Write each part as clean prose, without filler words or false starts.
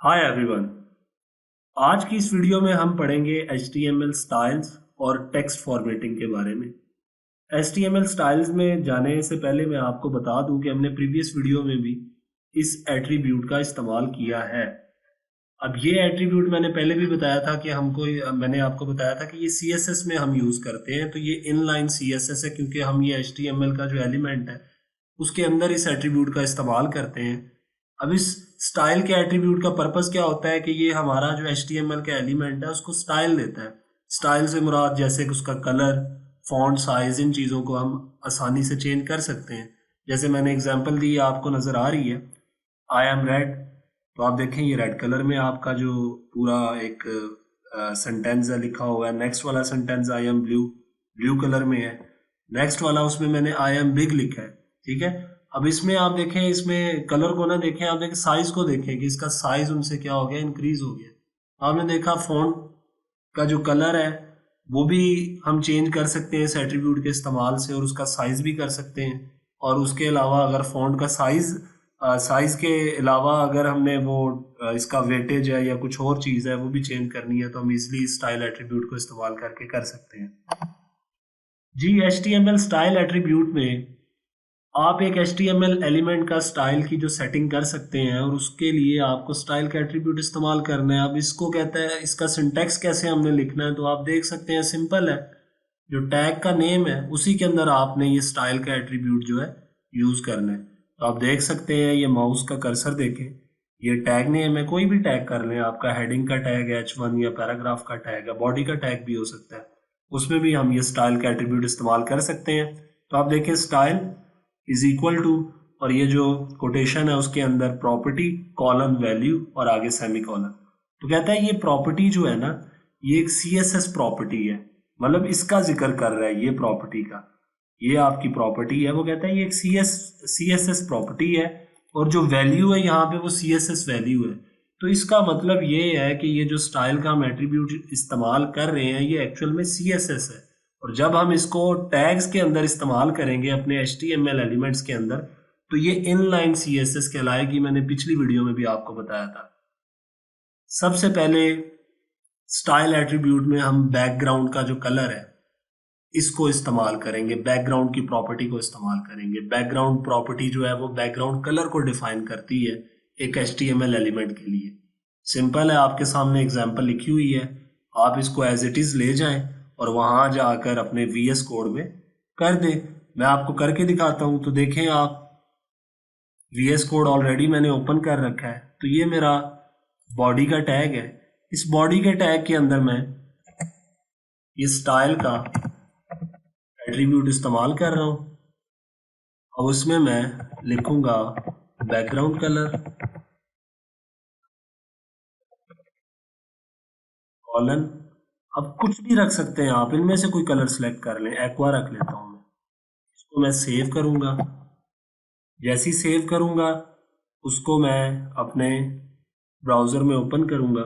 Hi everyone. आज की इस वीडियो में हम पढ़ेंगे HTML स्टाइल्स और टेक्स्ट फॉर्मेटिंग के बारे में। HTML स्टाइल्स में जाने से पहले मैं आपको बता दूं कि हमने प्रीवियस वीडियो में भी इस एट्रीब्यूट का इस्तेमाल किया है। अब ये एट्रीब्यूट मैंने पहले भी बताया था कि मैंने आपको बताया था कि ये CSS में हम यूज़ करते हैं। तो ये इनलाइन CSS है क्योंकि हम ये HTML का जो एलिमेंट है उसके अंदर इस एट्रीब्यूट का इस्तेमाल करते हैं। अब इस स्टाइल के एट्रीब्यूट का पर्पस क्या होता है कि ये हमारा जो HTML का एलिमेंट है उसको स्टाइल देता है। स्टाइल से मुराद जैसे कि उसका कलर, फॉन्ट साइज, इन चीज़ों को हम आसानी से चेंज कर सकते हैं। जैसे मैंने एग्जांपल दी, आपको नज़र आ रही है आई एम रेड। तो आप देखें ये रेड कलर में आपका जो पूरा एक सेंटेंस है लिखा हुआ है। नेक्स्ट वाला sentence I am blue, blue colour में है। नेक्स्ट वाला उसमें मैंने आई एम बिग लिखा है। ठीक है। अब इसमें आप देखें, इसमें कलर को ना देखें, आप देखें साइज को देखें कि इसका साइज उनसे क्या हो गया, इंक्रीज हो गया। आपने देखा फॉन्ट का जो कलर है वो भी हम चेंज कर सकते हैं इस एट्रीब्यूट के इस्तेमाल से, और उसका साइज भी कर सकते हैं। और उसके अलावा अगर फॉन्ट का साइज के अलावा अगर हमने वो इसका वेटेज है या कुछ और चीज़ है वो भी चेंज करनी है तो हम इजिली स्टाइल एट्रीब्यूट को इस्तेमाल करके कर सकते हैं। जी, HTML स्टाइल एट्रीब्यूट में आप एक HTML एलिमेंट का स्टाइल की जो सेटिंग कर सकते हैं और उसके लिए आपको स्टाइल का एट्रीब्यूट इस्तेमाल करना है। अब इसको कहता है, इसका सिंटैक्स कैसे हमने लिखना है, तो आप देख सकते हैं सिंपल है। जो टैग का नेम है उसी के अंदर आपने ये स्टाइल का एट्रीब्यूट जो है यूज करना है। तो आप देख सकते हैं, ये माउस का कर्सर देखें, ये टैग नेम है। कोई भी टैग कर लें, आपका हेडिंग का टैग है H1 या पैराग्राफ का टैग है, बॉडी का टैग भी हो सकता है, उसमें भी हम ये स्टाइल का एट्रीब्यूट इस्तेमाल कर सकते हैं। तो आप देखें स्टाइल इज इक्वल टू, और ये जो कोटेशन है उसके अंदर प्रॉपर्टी कॉलन वैल्यू और आगे सेमी कॉलन। तो कहता है ये प्रॉपर्टी जो है ना, ये एक CSS प्रॉपर्टी है, मतलब इसका जिक्र कर रहा है ये प्रॉपर्टी का। ये आपकी प्रॉपर्टी है, वो कहता है ये एक CSS प्रॉपर्टी है, और जो वैल्यू है यहाँ पे वो CSS वैल्यू है। तो इसका मतलब ये है कि ये जो स्टाइल का हम एट्रीब्यूट इस्तेमाल कर रहे हैं ये एक्चुअल में CSS है। और जब हम इसको टैग्स के अंदर इस्तेमाल करेंगे अपने HTML एलिमेंट्स के अंदर तो ये इनलाइन CSS कहलाएगी। मैंने पिछली वीडियो में भी आपको बताया था। सबसे पहले स्टाइल एट्रीब्यूट में हम बैकग्राउंड का जो कलर है इसको इस्तेमाल करेंगे, बैकग्राउंड की प्रॉपर्टी को इस्तेमाल करेंगे। बैकग्राउंड प्रॉपर्टी जो है वो बैकग्राउंड कलर को डिफाइन करती है एक HTML एलिमेंट के लिए। सिंपल है, आपके सामने एग्जांपल लिखी हुई है, आप इसको एज इट इज ले जाएं और वहां जाकर अपने VS कोड में कर दें। मैं आपको करके दिखाता हूं। तो देखें आप, VS कोड ऑलरेडी मैंने ओपन कर रखा है। तो ये मेरा बॉडी का टैग है। इस बॉडी के टैग के अंदर मैं ये स्टाइल का एट्रीब्यूट इस्तेमाल कर रहा हूं। अब उसमें मैं लिखूंगा बैकग्राउंड कलर कॉलन। अब कुछ भी रख सकते हैं आप, इनमें से कोई कलर सेलेक्ट कर लें। एक्वा रख लेता हूं मैं। इसको मैं सेव करूंगा। जैसे ही सेव करूंगा उसको मैं अपने ब्राउजर में ओपन करूंगा।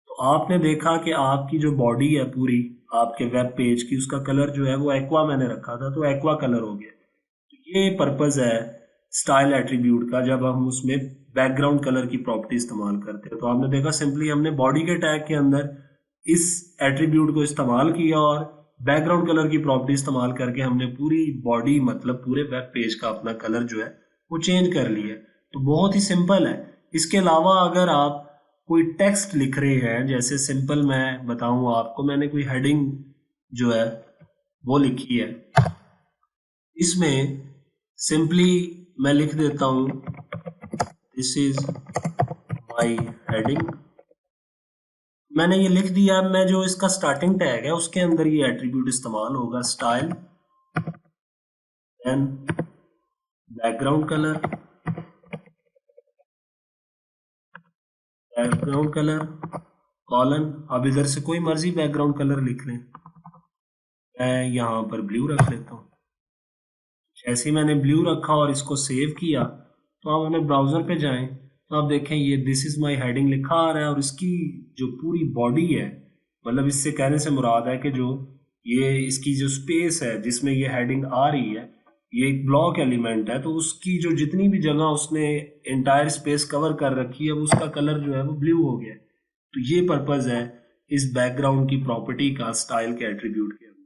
तो आपने देखा कि आपकी जो बॉडी है पूरी आपके वेब पेज की, उसका कलर जो है वो एक्वा मैंने रखा था तो एक्वा कलर हो गया। तो ये पर्पस है स्टाइल एट्रीब्यूट का जब हम उसमें बैकग्राउंड कलर की प्रॉपर्टी इस्तेमाल करते हैं। तो आपने देखा सिंपली हमने बॉडी के टैग के अंदर इस एट्रीब्यूट को इस्तेमाल किया और बैकग्राउंड कलर की प्रॉपर्टी इस्तेमाल करके हमने पूरी बॉडी मतलब पूरे वेब पेज का अपना कलर जो है वो चेंज कर लिया। तो बहुत ही सिंपल है। इसके अलावा अगर आप कोई टेक्स्ट लिख रहे हैं, जैसे सिंपल मैं बताऊं आपको, मैंने कोई हेडिंग जो है वो लिखी है, इसमें सिंपली मैं लिख देता हूं दिस इज माई हेडिंग। मैंने ये लिख दिया। मैं जो इसका स्टार्टिंग टैग है उसके अंदर ये एट्रीब्यूट इस्तेमाल होगा style, then background colour, background colour colon. अब इधर से कोई मर्जी बैकग्राउंड कलर लिख लें। मैं यहाँ पर ब्लू रख लेता हूँ। जैसे ही मैंने ब्लू रखा और इसको सेव किया तो आप अपने ब्राउजर पे जाएं तो आप देखें ये दिस इज माई हेडिंग लिखा आ रहा है। और इसकी जो पूरी बॉडी है, मतलब इससे कहने से मुराद है कि जो ये इसकी जो स्पेस है जिसमें ये हेडिंग आ रही है, ये एक ब्लॉक एलिमेंट है, तो उसकी जो जितनी भी जगह उसने एंटायर स्पेस कवर कर रखी है, वो उसका कलर जो है वो ब्लू हो गया है। तो ये पर्पज है इस बैकग्राउंड की प्रॉपर्टी का स्टाइल के एट्रीब्यूट के अंदर।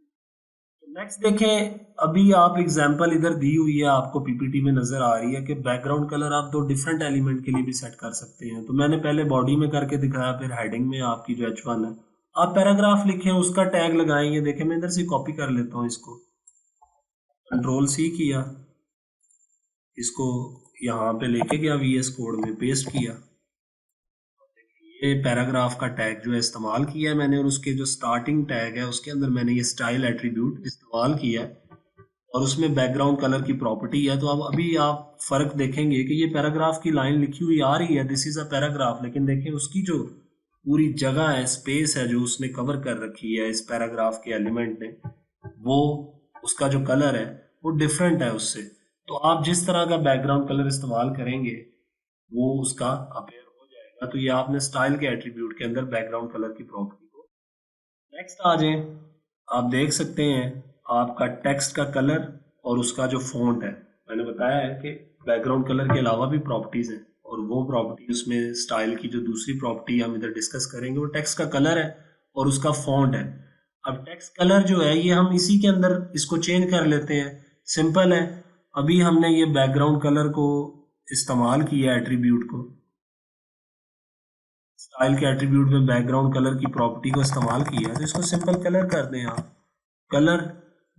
तो नेक्स्ट देखें, अभी आप एग्जांपल इधर दी हुई है, आपको पीपीटी में नजर आ रही है कि बैकग्राउंड कलर आप दो डिफरेंट एलिमेंट के लिए भी सेट कर सकते हैं। तो मैंने पहले बॉडी में करके दिखाया, फिर हेडिंग में आपकी जो H1 है, आप पैराग्राफ लिखें, उसका टैग लगाएंगे। देखें, मैं इधर से कॉपी कर लेता हूँ इसको, Ctrl+C किया, इसको यहाँ पे लेके गया, VS कोड में पेस्ट किया, ये पैराग्राफ का टैग जो है इस्तेमाल किया है मैंने, और उसके जो स्टार्टिंग टैग है उसके अंदर मैंने ये स्टाइल एट्रीब्यूट इस्तेमाल किया है, और उसमें बैकग्राउंड कलर की प्रॉपर्टी है। तो अब अभी आप फर्क देखेंगे कि ये पैराग्राफ की लाइन लिखी हुई आ रही है, दिस इज अ पैराग्राफ, लेकिन देखें उसकी जो पूरी जगह है, स्पेस है जो उसने कवर कर रखी है इस पैराग्राफ के एलिमेंट ने, वो उसका जो कलर है वो डिफरेंट है उससे। तो आप जिस तरह का बैकग्राउंड कलर इस्तेमाल करेंगे वो उसका अपेयर हो जाएगा। तो ये आपने स्टाइल के एट्रीब्यूट के अंदर बैकग्राउंड कलर की प्रॉपर्टी को। नेक्स्ट आ जाए, आप देख सकते हैं आपका टेक्स्ट का कलर और उसका जो फॉन्ट है, मैंने बताया है कि बैकग्राउंड कलर के अलावा भी प्रॉपर्टीज हैं, और वो प्रॉपर्टी उसमें स्टाइल की जो दूसरी प्रॉपर्टी हम इधर डिस्कस करेंगे वो टेक्स्ट का कलर है और उसका फॉन्ट है। अब टेक्स्ट कलर जो है ये हम इसी के अंदर इसको चेंज कर लेते हैं, सिंपल है। अभी हमने ये बैकग्राउंड कलर को इस्तेमाल किया एट्रीब्यूट को, स्टाइल के एट्रीब्यूट में बैकग्राउंड कलर की प्रॉपर्टी को इस्तेमाल किया, तो इसको सिंपल कलर कर दें आप, कलर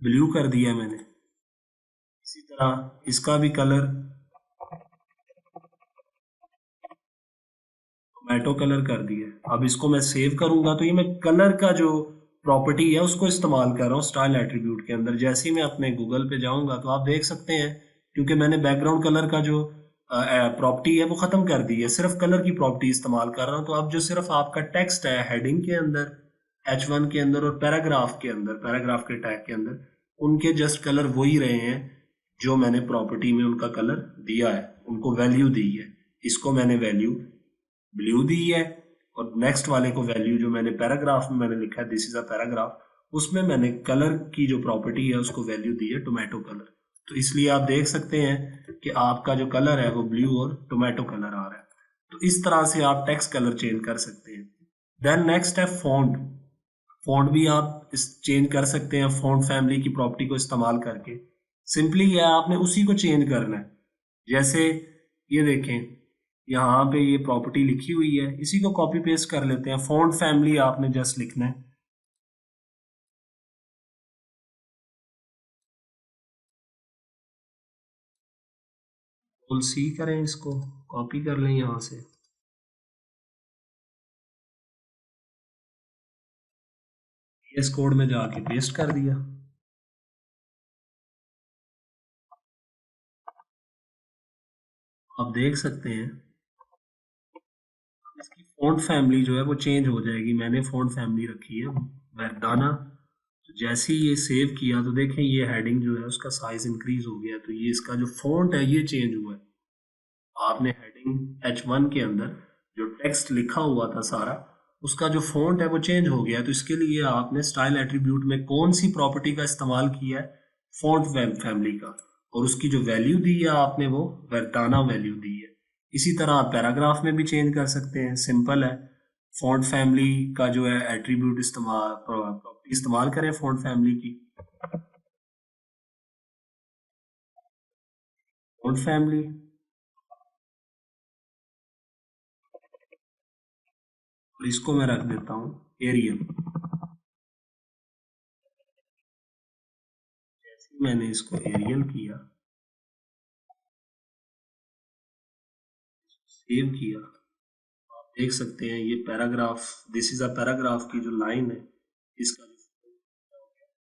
ब्लू कर दिया मैंने। इसी तरह इसका भी कलर टोमेटो कलर कर दिया। अब इसको मैं सेव करूंगा तो ये मैं कलर का जो प्रॉपर्टी है उसको इस्तेमाल कर रहा हूँ स्टाइल एट्रीब्यूट के अंदर। जैसे ही मैं अपने गूगल पे जाऊंगा तो आप देख सकते हैं, क्योंकि मैंने बैकग्राउंड कलर का जो प्रॉपर्टी है वो खत्म कर दी है, सिर्फ कलर की प्रॉपर्टी इस्तेमाल कर रहा हूँ। तो अब जो सिर्फ आपका टेक्स्ट है हेडिंग के अंदर, H1 के अंदर और पैराग्राफ के अंदर, पैराग्राफ के टैग के अंदर, उनके जस्ट कलर वो ही रहे हैं जो मैंने प्रॉपर्टी में उनका कलर दिया है, उनको वैल्यू दी है। इसको मैंने वैल्यू ब्लू दी है, और नेक्स्ट वाले को वैल्यू जो मैंने पैराग्राफ में मैंने लिखा है दिस इज अ पैराग्राफ, उसमें मैंने कलर की जो प्रॉपर्टी है उसको वैल्यू दी है टोमेटो कलर। तो इसलिए आप देख सकते हैं कि आपका जो कलर है वो ब्लू और टोमेटो कलर आ रहा है। तो इस तरह से आप टेक्स्ट कलर चेंज कर सकते हैं। देन नेक्स्ट है फॉन्ट। फॉन्ट भी आप इस चेंज कर सकते हैं फॉन्ट फैमिली की प्रॉपर्टी को इस्तेमाल करके। सिंपली ये आपने उसी को चेंज करना है। जैसे ये देखें, यहाँ पे ये प्रॉपर्टी लिखी हुई है, इसी को कॉपी पेस्ट कर लेते हैं। फॉन्ट फैमिली आपने जस्ट लिखना है, Ctrl+C करें, इसको कॉपी कर लें यहाँ से, इस कोड में जाके पेस्ट कर दिया। आप देख सकते हैं इसकी फॉन्ट फैमिली जो है वो चेंज हो जाएगी। मैंने फॉन्ट फैमिली रखी है वर्दाना। तो जैसे ही ये सेव किया तो देखें ये हेडिंग जो है उसका साइज इंक्रीज हो गया, तो ये इसका जो फॉन्ट है ये चेंज हुआ है। आपने हेडिंग H1 के अंदर जो टेक्स्ट लिखा हुआ था सारा, उसका जो फॉन्ट है वो चेंज हो गया। तो इसके लिए आपने स्टाइल एट्रीब्यूट में कौन सी प्रॉपर्टी का इस्तेमाल किया है, फॉन्ट फैमिली का, और उसकी जो वैल्यू दी है आपने वो वर्टाना वैल्यू दी है। इसी तरह आप पैराग्राफ में भी चेंज कर सकते हैं, सिंपल है। फॉन्ट फैमिली का जो है एट्रीब्यूट इस्तेमाल, प्रॉपर्टी इस्तेमाल करें फॉन्ट फैमिली की, फॉन्ट फैमिली, और इसको मैं रख देता हूँ एरियल। जैसे मैंने इसको एरियल किया, सेव किया, आप देख सकते हैं ये paragraph, this is a paragraph की जो लाइन है इसका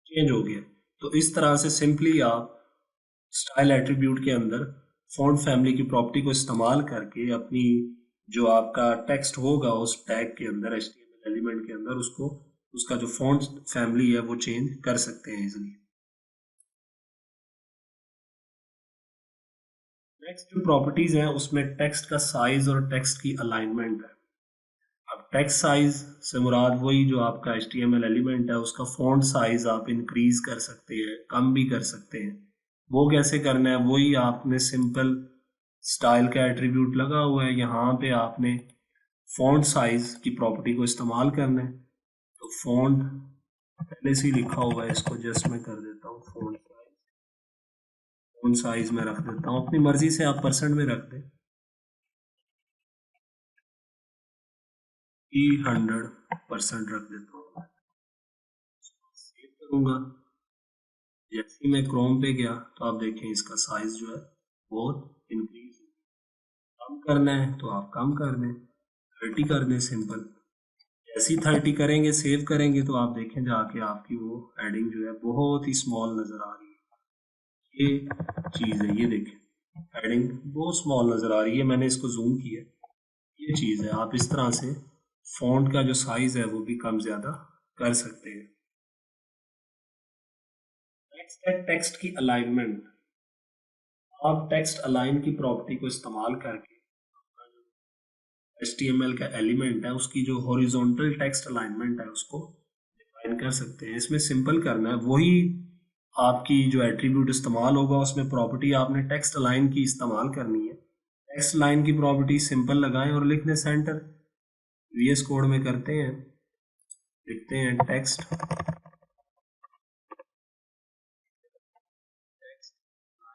चेंज हो गया। तो इस तरह से सिंपली आप स्टाइल एट्रीब्यूट के अंदर फॉन्ट फैमिली की प्रॉपर्टी को इस्तेमाल करके अपनी जो आपका टेक्स्ट होगा उस टैग के अंदर, HTML एलिमेंट के अंदर, उसको उसका जो फॉन्ट फैमिली है वो चेंज कर सकते हैं इजीली। नेक्स्ट जो प्रॉपर्टीज हैं उसमें टेक्स्ट का साइज और टेक्स्ट की अलाइनमेंट है। अब टेक्स्ट साइज से मुराद वही जो आपका HTML एलिमेंट है उसका फॉन्ट साइज आप इंक्रीज कर सकते हैं, कम भी कर सकते हैं। वो कैसे करना है, वही आपने सिंपल स्टाइल का एट्रीब्यूट लगा हुआ है, यहाँ पे आपने फॉन्ट साइज की प्रॉपर्टी को इस्तेमाल करना है। तो फॉन्ट पहले से ही लिखा हुआ है, इसको जस्ट मैं कर देता हूँ फॉन्ट साइज में रख देता हूँ, अपनी मर्जी से आप परसेंट में रख दें, 100% रख देता हूँ, सेव करूँगा। जैसे ही मैं क्रोम पे गया तो आप देखें इसका साइज जो है बहुत इंक्रीज, कम करना है तो आप कम कर दें, 30 कर दें सिंपल। जैसे ही 30 करेंगे, सेव करेंगे, तो आप देखें जाके आपकी वो हेडिंग जो है बहुत ही स्मॉल नज़र आ रही है। ये चीज़ है, ये देखें हेडिंग बहुत स्मॉल नज़र आ रही है, मैंने इसको जूम किया, ये चीज़ है। आप इस तरह से फॉन्ट का जो साइज है वो भी कम ज़्यादा कर सकते हैं। नेक्स्ट है टेक्स्ट की अलाइनमेंट। आप टेक्स्ट अलाइन की प्रॉपर्टी को इस्तेमाल करके HTML का एलिमेंट है उसकी जो हॉरिजॉन्टल टेक्स्ट अलाइनमेंट है उसको डिफाइन कर सकते हैं। इसमें सिंपल करना है, वही आपकी जो एट्रीब्यूट इस्तेमाल होगा उसमें प्रॉपर्टी आपने टेक्स्ट अलाइन की इस्तेमाल करनी है। टेक्स्ट लाइन की प्रॉपर्टी सिंपल लगाएं और लिख दें सेंटर। VS कोड में करते हैं, लिखते हैं टेक्स्ट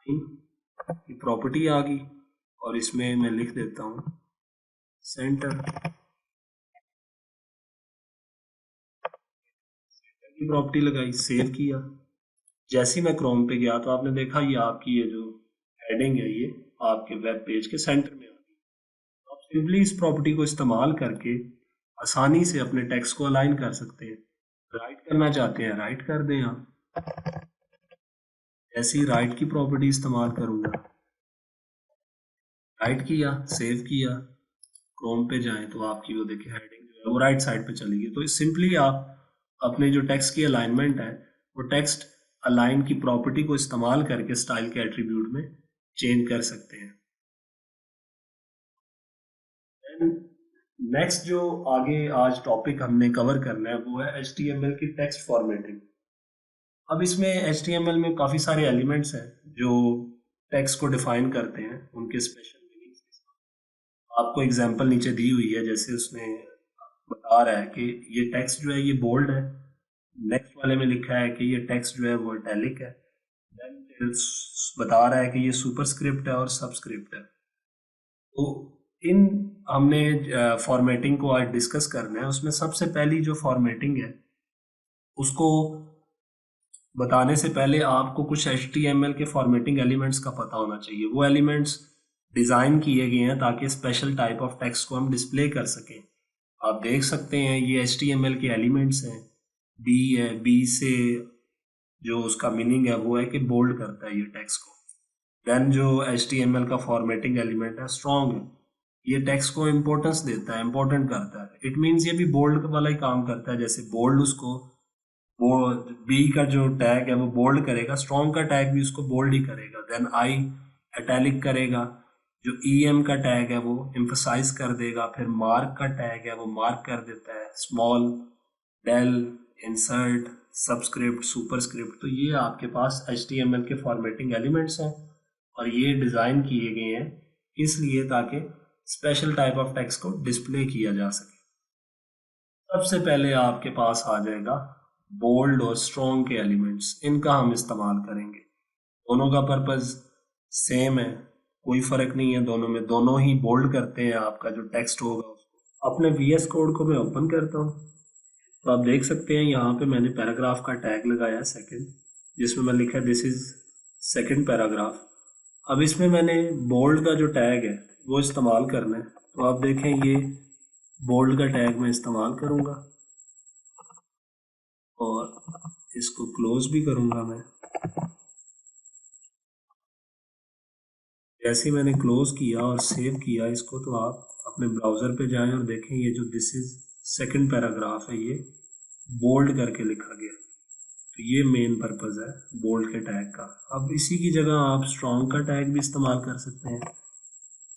लाइन की प्रॉपर्टी आ गई और इसमें मैं लिख देता हूँ सेंटर की प्रॉपर्टी लगाई, सेव किया। जैसे ही मैं क्रोम पे गया तो आपने देखा ये आपकी ये जो हेडिंग है ये आपके वेब पेज के सेंटर में आ गई। तो आप सिंपली इस प्रॉपर्टी को इस्तेमाल करके आसानी से अपने टेक्स्ट को अलाइन कर सकते हैं। राइट करना चाहते हैं राइट कर दें आप, जैसे ही राइट की प्रॉपर्टी इस्तेमाल करूंगा, राइट किया, सेव किया, क्रोम पे जाएं तो आपकी वो देखिए हेडिंग जो है वो राइट साइड पे चली गई। तो सिंपली आप अपने जो टेक्स्ट की अलाइनमेंट है वो टेक्स्ट अलाइन की प्रॉपर्टी को इस्तेमाल करके स्टाइल के एट्रीब्यूट में चेंज कर सकते हैं। नेक्स्ट जो आगे आज टॉपिक हमने कवर करना है वो है HTML की टेक्स्ट फॉर्मेटिंग। अब इसमें HTML में काफ़ी सारे एलिमेंट्स हैं जो टेक्स्ट को डिफाइन करते हैं उनके स्पेशल मीनिंग्स के साथ। आपको एग्जांपल नीचे दी हुई है, जैसे उसने बता रहा है कि ये टेक्स्ट जो है ये बोल्ड है, नेक्स्ट वाले में लिखा है कि ये टेक्स्ट जो है वो इटैलिक है, देन बता रहा है कि ये सुपरस्क्रिप्ट है और सबस्क्रिप्ट है। तो इन हमने फॉर्मेटिंग को आज डिस्कस करना है। उसमें सबसे पहली जो फॉर्मेटिंग है उसको बताने से पहले आपको कुछ HTML के फॉर्मेटिंग एलिमेंट्स का पता होना चाहिए। वो एलिमेंट्स डिज़ाइन किए गए हैं ताकि स्पेशल टाइप ऑफ टेक्स्ट को हम डिस्प्ले कर सकें। आप देख सकते हैं ये HTML के एलिमेंट्स हैं, बी है, बी से जो उसका मीनिंग है वो है कि बोल्ड करता है ये टेक्स्ट को। देन जो HTML का फॉर्मेटिंग एलिमेंट है स्ट्रॉन्ग है, ये टेक्स्ट को इम्पोर्टेंस देता है, इम्पोर्टेंट करता है। इट मीन्स ये भी बोल्ड वाला ही काम करता है, जैसे बोल्ड उसको वो बी का जो टैग है वो बोल्ड करेगा, स्ट्रॉन्ग का टैग भी उसको बोल्ड ही करेगा। देन आई इटैलिक करेगा, जो EM का टैग है वो एम्फसाइज कर देगा, फिर मार्क का टैग है वो मार्क कर देता है, small, del, insert, subscript, superscript. तो ये आपके पास HTML के फॉर्मेटिंग एलिमेंट्स हैं और ये डिज़ाइन किए गए हैं इसलिए ताकि स्पेशल टाइप ऑफ टेक्स्ट को डिस्प्ले किया जा सके। सबसे पहले आपके पास आ जाएगा बोल्ड और स्ट्रॉन्ग के एलिमेंट्स, इनका हम इस्तेमाल करेंगे। दोनों का पर्पस सेम है, कोई फर्क नहीं है दोनों में, दोनों ही बोल्ड करते हैं आपका जो टेक्स्ट होगा उसको। अपने VS कोड को मैं ओपन करता हूँ तो आप देख सकते हैं यहाँ पे मैंने पैराग्राफ का टैग लगाया है सेकंड, जिसमें मैं लिखा है दिस इज सेकंड पैराग्राफ। अब इसमें मैंने बोल्ड का जो टैग है वो इस्तेमाल करना है, तो आप देखें ये बोल्ड का टैग मैं इस्तेमाल करूँगा और इसको क्लोज भी करूँगा मैं। जैसे ही मैंने क्लोज किया और सेव किया इसको तो आप अपने ब्राउज़र पे जाएं और देखें ये जो दिस इज सेकंड पैराग्राफ है ये बोल्ड करके लिखा गया। तो ये मेन पर्पज़ है बोल्ड के टैग का। अब इसी की जगह आप स्ट्रॉन्ग का टैग भी इस्तेमाल कर सकते हैं,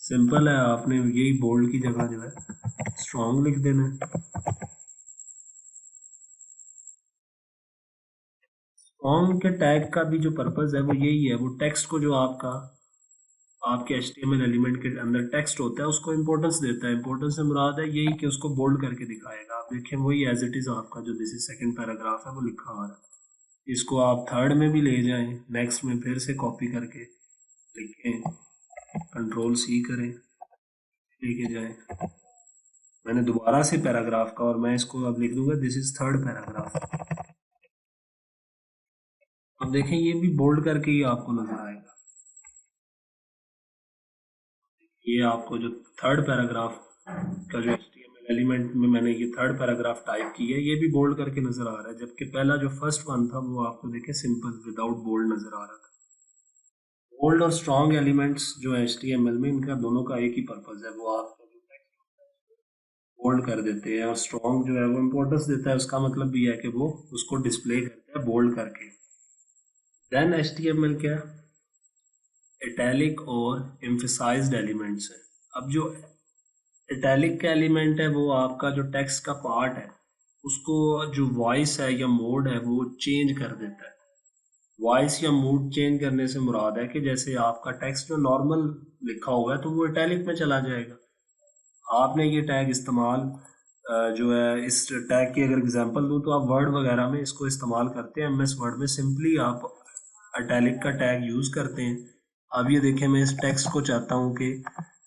सिंपल है, आपने यही बोल्ड की जगह जो है स्ट्रॉन्ग लिख देना है। स्ट्रॉन्ग के टैग का भी जो पर्पस है वो यही है, वो टेक्स्ट को जो आपके HTML एलिमेंट के अंदर टेक्स्ट होता है उसको इंपॉर्टेंस देता है। इंपॉर्टेंस से मुराद है यही कि उसको बोल्ड करके दिखाएगा। आप देखें वही एज इट इज आपका जो दिस इज सेकंड पैराग्राफ है वो लिखा हुआ है। इसको आप थर्ड में भी ले जाएं, नेक्स्ट में फिर से कॉपी करके लिखें, Ctrl+C करें, लेके जाएं। मैंने दोबारा से पैराग्राफ का और मैं इसको अब लिख दूंगा दिस इज थर्ड पैराग्राफ। अब देखें ये भी बोल्ड करके ही आपको नजर आएगा। ये आपको जो थर्ड पैराग्राफ का जो HTML एलिमेंट में मैंने ये थर्ड पैराग्राफ टाइप की है ये भी बोल्ड करके नजर आ रहा है, जबकि पहला जो फर्स्ट वन था वो आपको देखें सिंपल विदाउट बोल्ड नजर आ रहा था। बोल्ड और स्ट्रॉन्ग एलिमेंट्स जो है HTML में, इनका दोनों का एक ही पर्पज है, वो आपका जो टेक्स्ट बोल्ड कर देते हैं, और स्ट्रॉन्ग जो है वो इंपॉर्टेंस देता है। उसका मतलब भी है कि वो उसको डिस्प्ले करता है बोल्ड करके। देन HTML क्या इटैलिक और एम्फसाइज्ड एलिमेंट्स है। अब जो इटैलिक का एलिमेंट है वो आपका जो टेक्स्ट का पार्ट है उसको जो वॉइस है या मोड है वो चेंज कर देता है। वॉइस या मूड चेंज करने से मुराद है कि जैसे आपका टेक्स्ट जो नॉर्मल लिखा हुआ है तो वो इटैलिक में चला जाएगा। आपने ये टैग इस्तेमाल जो है इस टैग की अगर एग्जांपल दूं तो आप वर्ड वगैरह में इसको इस्तेमाल करते हैं। MS वर्ड में सिंपली आप इटैलिक का टैग यूज़ करते हैं। अब ये देखें मैं इस टेक्स्ट को चाहता हूँ कि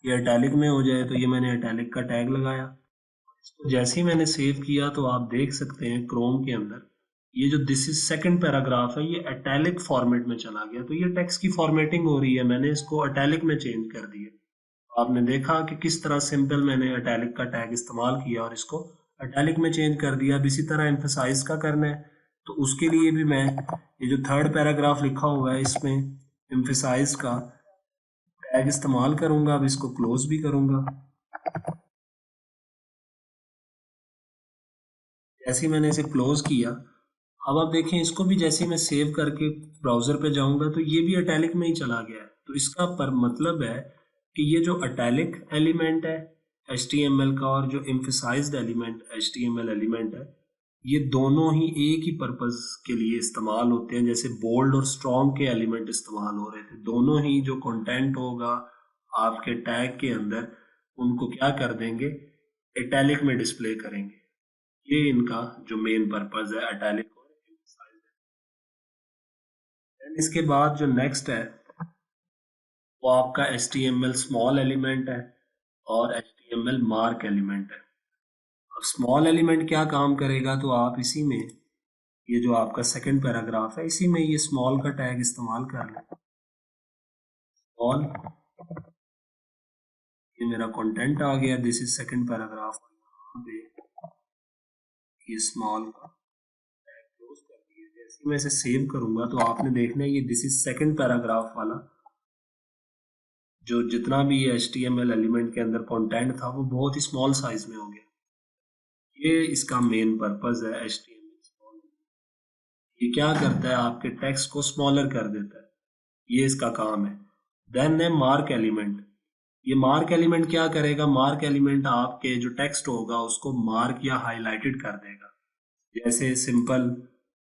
ये इटैलिक में हो जाए, तो ये मैंने इटैलिक का टैग लगाया। तो जैसे ही मैंने सेव किया तो आप देख सकते हैं क्रोम के अंदर ये जो दिस इज सेकंड पैराग्राफ है ये इटैलिक फॉर्मेट में चला गया। तो ये टेक्स्ट की फॉर्मेटिंग हो रही है, मैंने इसको इटैलिक में चेंज कर दिया। आपने देखा कि किस तरह सिंपल मैंने इटैलिक का टैग इस्तेमाल किया और इसको इटैलिक में चेंज कर दिया। अब इसी तरह एम्फसाइज का करना है तो उसके लिए भी मैं ये जो थर्ड पैराग्राफ लिखा हुआ है इसमें एम्फसाइज का टैग इस्तेमाल करूंगा। अब इसको क्लोज भी करूंगा। जैसे ही मैंने इसे क्लोज किया, अब आप देखें इसको भी जैसे मैं सेव करके ब्राउजर पे जाऊंगा तो ये भी इटैलिक में ही चला गया है। तो इसका पर मतलब है कि ये जो इटैलिक एलिमेंट है HTML का और जो एम्फसाइज्ड एलिमेंट HTML एलिमेंट है ये दोनों ही एक ही पर्पस के लिए इस्तेमाल होते हैं। जैसे बोल्ड और स्ट्रॉन्ग के एलिमेंट इस्तेमाल हो रहे थे, दोनों ही जो कंटेंट होगा आपके टैग के अंदर उनको क्या कर देंगे इटैलिक में डिस्प्ले करेंगे। ये इनका जो मेन पर्पस है इटैलिक और एम्फसाइज्ड। इसके बाद जो नेक्स्ट है वो आपका HTML स्मॉल एलिमेंट है और HTML मार्क एलिमेंट है। अब स्मॉल एलिमेंट क्या काम करेगा, तो आप इसी में ये जो आपका सेकंड पैराग्राफ है इसी में ये स्मॉल का टैग इस्तेमाल कर लें। स्मॉल, ये मेरा कंटेंट आ गया, दिस इज सेकंड पैराग्राफ। यहाँ पे ये स्मॉल का टैग क्लोज कर दिया। जैसे मैं इसे सेव करूंगा तो आपने देखना है ये दिस इज सेकंड पैराग्राफ वाला जो जितना भी HTML एलिमेंट के अंदर कंटेंट था वो बहुत ही स्मॉल साइज में हो गया। ये इसका मेन पर्पस है HTML स्मॉल। ये क्या करता है आपके टेक्स्ट को स्मॉलर कर देता है, ये इसका काम है। देन है मार्क एलिमेंट। ये मार्क एलिमेंट क्या करेगा, मार्क एलिमेंट आपके जो टेक्स्ट होगा उसको मार्क या हाईलाइटेड कर देगा। जैसे सिंपल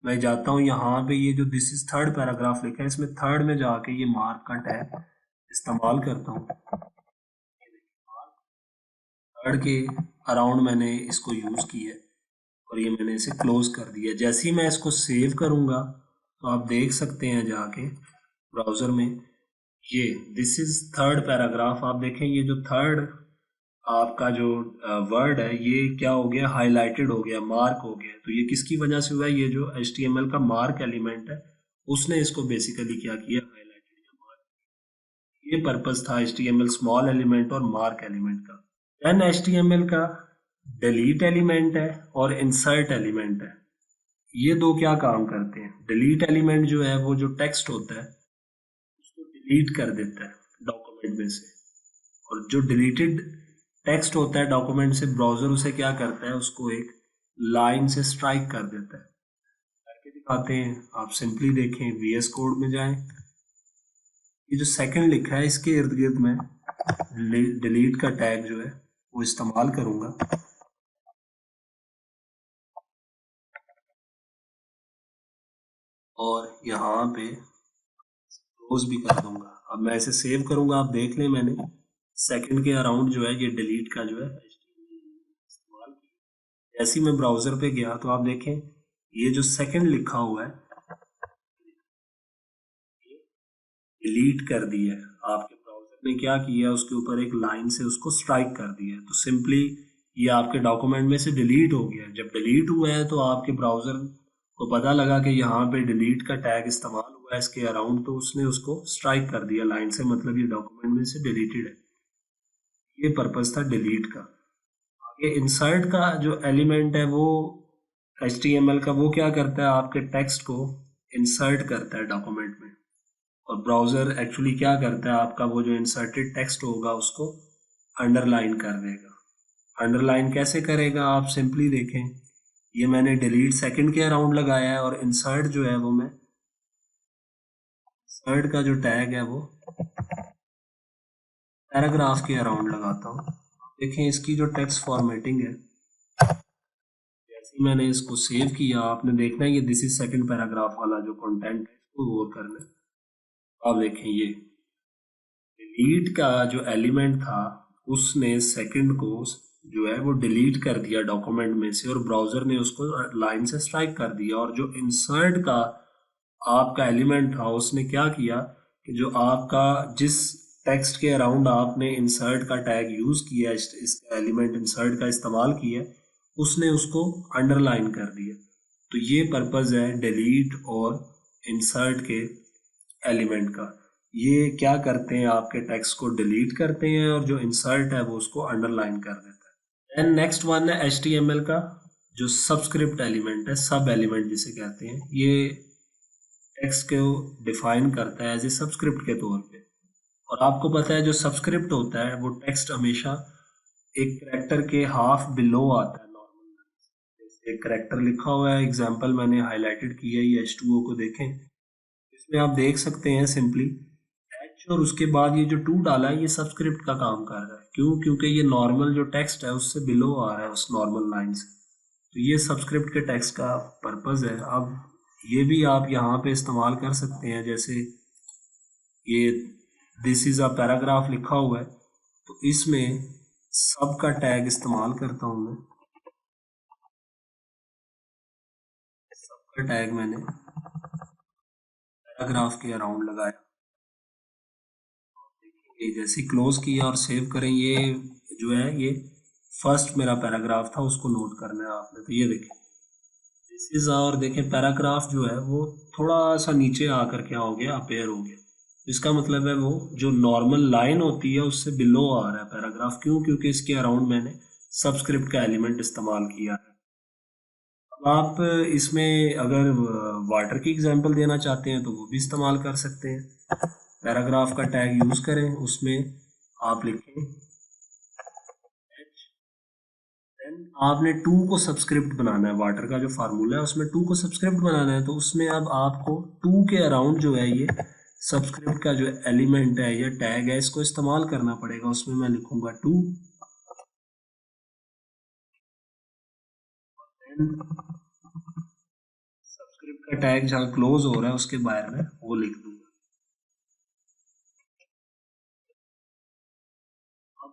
मैं जाता हूँ यहाँ पे ये जो दिस इज थर्ड पैराग्राफ लिखा है इसमें थर्ड में जाके ये मार्क का टैग इस्तेमाल करता हूँ। थर्ड के अराउंड मैंने इसको यूज किया और ये मैंने इसे क्लोज कर दिया। जैसे ही मैं इसको सेव करूंगा तो आप देख सकते हैं जाके ब्राउजर में ये दिस इज थर्ड पैराग्राफ। आप देखें ये जो थर्ड आपका जो वर्ड है ये क्या हो गया, हाईलाइटेड हो गया, मार्क हो गया। तो ये किसकी वजह से हुआ है, ये जो HTML का मार्क एलिमेंट है उसने इसको बेसिकली क्या किया, हाईलाइटेड या मार्क। ये पर्पस था HTML स्मॉल एलिमेंट और मार्क एलिमेंट का। देन HTML का डिलीट एलिमेंट है और इंसर्ट एलिमेंट है। ये दो क्या काम करते हैं, डिलीट एलिमेंट जो है वो जो टेक्स्ट होता है उसको डिलीट कर देता है डॉक्यूमेंट में से, और जो डिलीटेड टेक्स्ट होता है डॉक्यूमेंट से ब्राउजर उसे क्या करता है, उसको एक लाइन से स्ट्राइक कर देता है। करके दिखाते हैं, आप सिंपली देखें VS कोड में जाएं, ये जो सेकंड लिखा है इसके इर्द गिर्द में डिलीट का टैग जो है वो इस्तेमाल करूंगा। और यहाँ पे क्लोज भी कर दूंगा। अब मैं इसे सेव करूंगा, आप देख लें मैंने सेकंड के अराउंड जो है ये डिलीट का जो है इस्तेमाल किया। जैसे ही मैं ब्राउजर पे गया तो आप देखें ये जो सेकंड लिखा हुआ है डिलीट कर दिया है। आपके ब्राउजर ने क्या किया, उसके ऊपर एक लाइन से उसको स्ट्राइक कर दिया है, तो सिंपली ये आपके डॉक्यूमेंट में से डिलीट हो गया। जब डिलीट हुआ है तो आपके ब्राउजर को पता लगा कि यहाँ पे डिलीट का टैग इस्तेमाल हुआ है इसके अराउंड, तो उसने उसको स्ट्राइक कर दिया लाइन से, मतलब ये डॉक्यूमेंट में से डिलीटेड है। ये पर्पज था डिलीट का। आगे इंसर्ट का जो एलिमेंट है वो HTML का वो क्या करता है, आपके टेक्स्ट को इंसर्ट करता है डॉक्यूमेंट में। और ब्राउज़र एक्चुअली क्या करता है, आपका वो जो इंसर्टेड टेक्स्ट होगा उसको अंडरलाइन कर देगा। अंडरलाइन कैसे करेगा, आप सिंपली देखें, ये मैंने डिलीट सेकंड के अराउंड लगाया है और इंसर्ट जो है वो मैं इंसर्ट का जो टैग है वो पैराग्राफ के अराउंड लगाता हूँ। देखें इसकी जो टेक्स्ट फॉर्मेटिंग है, जैसे ही मैंने इसको सेव किया आपने देखना है ये दिस इज सेकंड पैराग्राफ वाला जो कंटेंट है इसको गौर करना है। आप देखें ये डिलीट का जो एलिमेंट था उसने सेकंड को जो है वो डिलीट कर दिया डॉक्यूमेंट में से, और ब्राउजर ने उसको लाइन से स्ट्राइक कर दिया। और जो इंसर्ट का आपका एलिमेंट था उसने क्या किया कि जो आपका जिस टेक्स्ट के अराउंड आपने इंसर्ट का टैग यूज किया, इसका एलिमेंट इंसर्ट का इस्तेमाल किया, उसने उसको अंडरलाइन कर दिया। तो ये पर्पज है डिलीट और इंसर्ट के एलिमेंट का। ये क्या करते हैं, आपके टेक्स्ट को डिलीट करते हैं और जो इंसर्ट है वो उसको अंडरलाइन कर देता है। एंड नेक्स्ट वन है HTML का जो सबस्क्रिप्ट एलिमेंट है, सब एलिमेंट जिसे कहते हैं। ये टेक्स्ट को डिफाइन करता है एज ए सबस्क्रिप्ट के तौर पे। और आपको पता है जो सबस्क्रिप्ट होता है वो टेक्स्ट हमेशा एक करैक्टर के हाफ बिलो आता है नॉर्मल। जैसे एक करैक्टर लिखा हुआ है, एग्जांपल मैंने हाईलाइटेड किया है, ये H2O को देखें, इसमें आप देख सकते हैं सिंपली H और उसके बाद ये जो 2 डाला है ये सबस्क्रिप्ट का काम कर रहा है। क्यों? क्योंकि ये नॉर्मल जो टेक्स्ट है उससे बिलो आ रहा है उस नॉर्मल लाइन से। तो ये सबस्क्रिप्ट के टेक्स्ट का पर्पज है। अब ये भी आप यहाँ पे इस्तेमाल कर सकते हैं, जैसे ये दिस इज अ पैराग्राफ लिखा हुआ है तो इसमें सब का टैग इस्तेमाल करता हूँ मैं। सब का टैग मैंने पैराग्राफ के अराउंड लगाया। ये जैसे क्लोज किया और सेव करें, ये जो है ये फर्स्ट मेरा पैराग्राफ था, उसको नोट करना है आपने। तो ये देखें दिस इज, और देखें पैराग्राफ जो है वो थोड़ा सा नीचे आकर क्या हो गया, अपेयर हो गया। इसका मतलब है वो जो नॉर्मल लाइन होती है उससे बिलो आ रहा है पैराग्राफ। क्यों? क्योंकि इसके अराउंड मैंने सबस्क्रिप्ट का एलिमेंट इस्तेमाल किया है। अब आप इसमें अगर वाटर की एग्जांपल देना चाहते हैं तो वो भी इस्तेमाल कर सकते हैं। पैराग्राफ का टैग यूज करें, उसमें आप लिखें देन आपने 2 को सबस्क्रिप्ट बनाना है। वाटर का जो फार्मूला है उसमें 2 को सबस्क्रिप्ट बनाना है, तो उसमें अब आपको 2 के अराउंड जो है ये सबस्क्रिप्ट का जो एलिमेंट है या टैग है इसको इस्तेमाल करना पड़ेगा। उसमें मैं लिखूंगा 2 सबस्क्रिप्ट का टैग जहाँ क्लोज हो रहा है उसके बाहर में वो लिख दूंगा।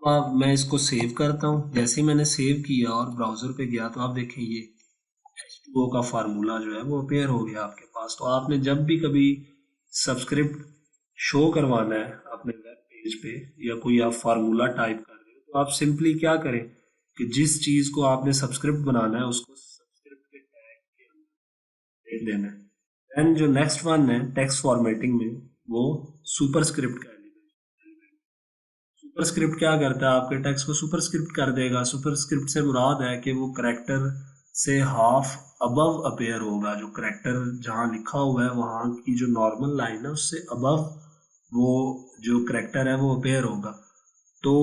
अब मैं इसको सेव करता हूँ। जैसे ही मैंने सेव किया और ब्राउजर पे गया तो आप देखें ये H2O का फार्मूला जो है वो अपेयर हो गया आपके पास। तो आपने जब भी कभी सब्सक्रिप्ट शो करवाना है अपने वेब पेज पे या कोई आप फार्मूला टाइप कर रहे हो तो आप सिंपली क्या करें कि जिस चीज़ को आपने सब्सक्रिप्ट बनाना है उसको सब्सक्रिप्ट के टैग के अंदर लिख देना है। देन जो नेक्स्ट वन है टेक्स्ट फॉर्मेटिंग में, वो सुपरस्क्रिप्ट का एलिमेंट। सुपरस्क्रिप्ट क्या करता है, आपके टेक्स्ट को सुपरस्क्रिप्ट कर देगा। सुपरस्क्रिप्ट से मुराद है कि वो करेक्टर से हाफ अबव अपेयर होगा। जो करेक्टर जहाँ लिखा हुआ है वहाँ की जो नॉर्मल लाइन है उससे अबव वो जो करेक्टर है वो अपेयर होगा। तो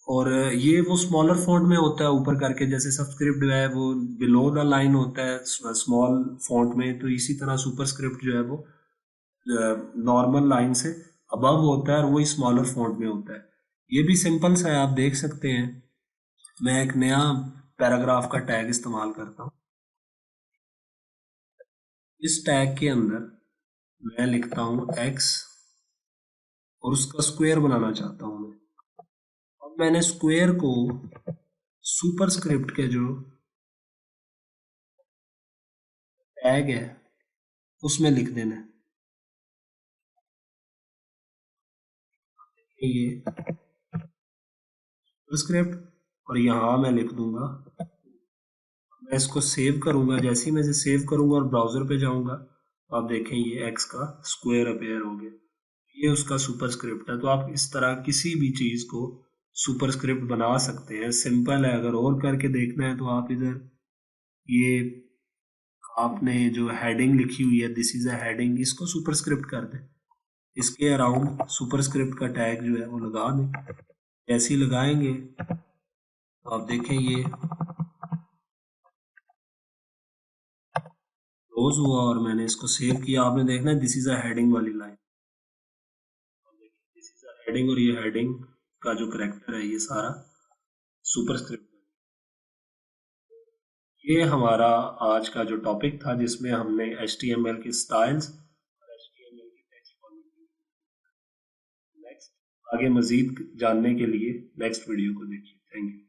और ये वो स्मॉलर फॉन्ट में होता है ऊपर करके, जैसे सबस्क्रिप्ट जो है वो बिलो द लाइन होता है स्मॉल फॉन्ट में, तो इसी तरह सुपरस्क्रिप्ट जो है वो नॉर्मल लाइन से अबव होता है और वही स्मॉलर फॉन्ट में होता है। ये भी सिंपल सा है, आप देख सकते हैं। मैं एक नया पैराग्राफ का टैग इस्तेमाल करता हूँ। इस टैग के अंदर मैं लिखता हूँ x और उसका स्क्वायर बनाना चाहता हूँ मैं। अब मैंने स्क्वायर को सुपरस्क्रिप्ट के जो टैग है उसमें लिख देना है। ये सुपरस्क्रिप्ट और यहाँ मैं लिख दूंगा, मैं इसको सेव करूंगा। जैसे ही मैं इसे सेव करूंगा और ब्राउजर पे जाऊंगा तो आप देखें ये x का स्क्वायर अपीयर हो गया। ये उसका सुपरस्क्रिप्ट है। तो आप इस तरह किसी भी चीज को सुपरस्क्रिप्ट बना सकते हैं, सिंपल है। अगर और करके देखना है तो आप इधर ये आपने जो हेडिंग लिखी हुई है, दिस इज अ हेडिंग, इसको सुपरस्क्रिप्ट कर दें। इसके अराउंड सुपरस्क्रिप्ट का टैग जो है वो लगा दें। जैसे ही लगाएंगे तो आप देखें ये क्लोज हुआ और मैंने इसको सेव किया। आपने देखना है दिस इज अ हेडिंग वाली line, this is a heading, और ये हेडिंग का जो करेक्टर है ये सारा सुपरस्क्रिप्ट। ये हमारा आज का जो टॉपिक था जिसमें हमने HTML के स्टाइल्स और HTML की टेक्स्ट फॉर्मेटिंग। नेक्स्ट आगे मजीद जानने के लिए नेक्स्ट वीडियो को देखिए। Thank you.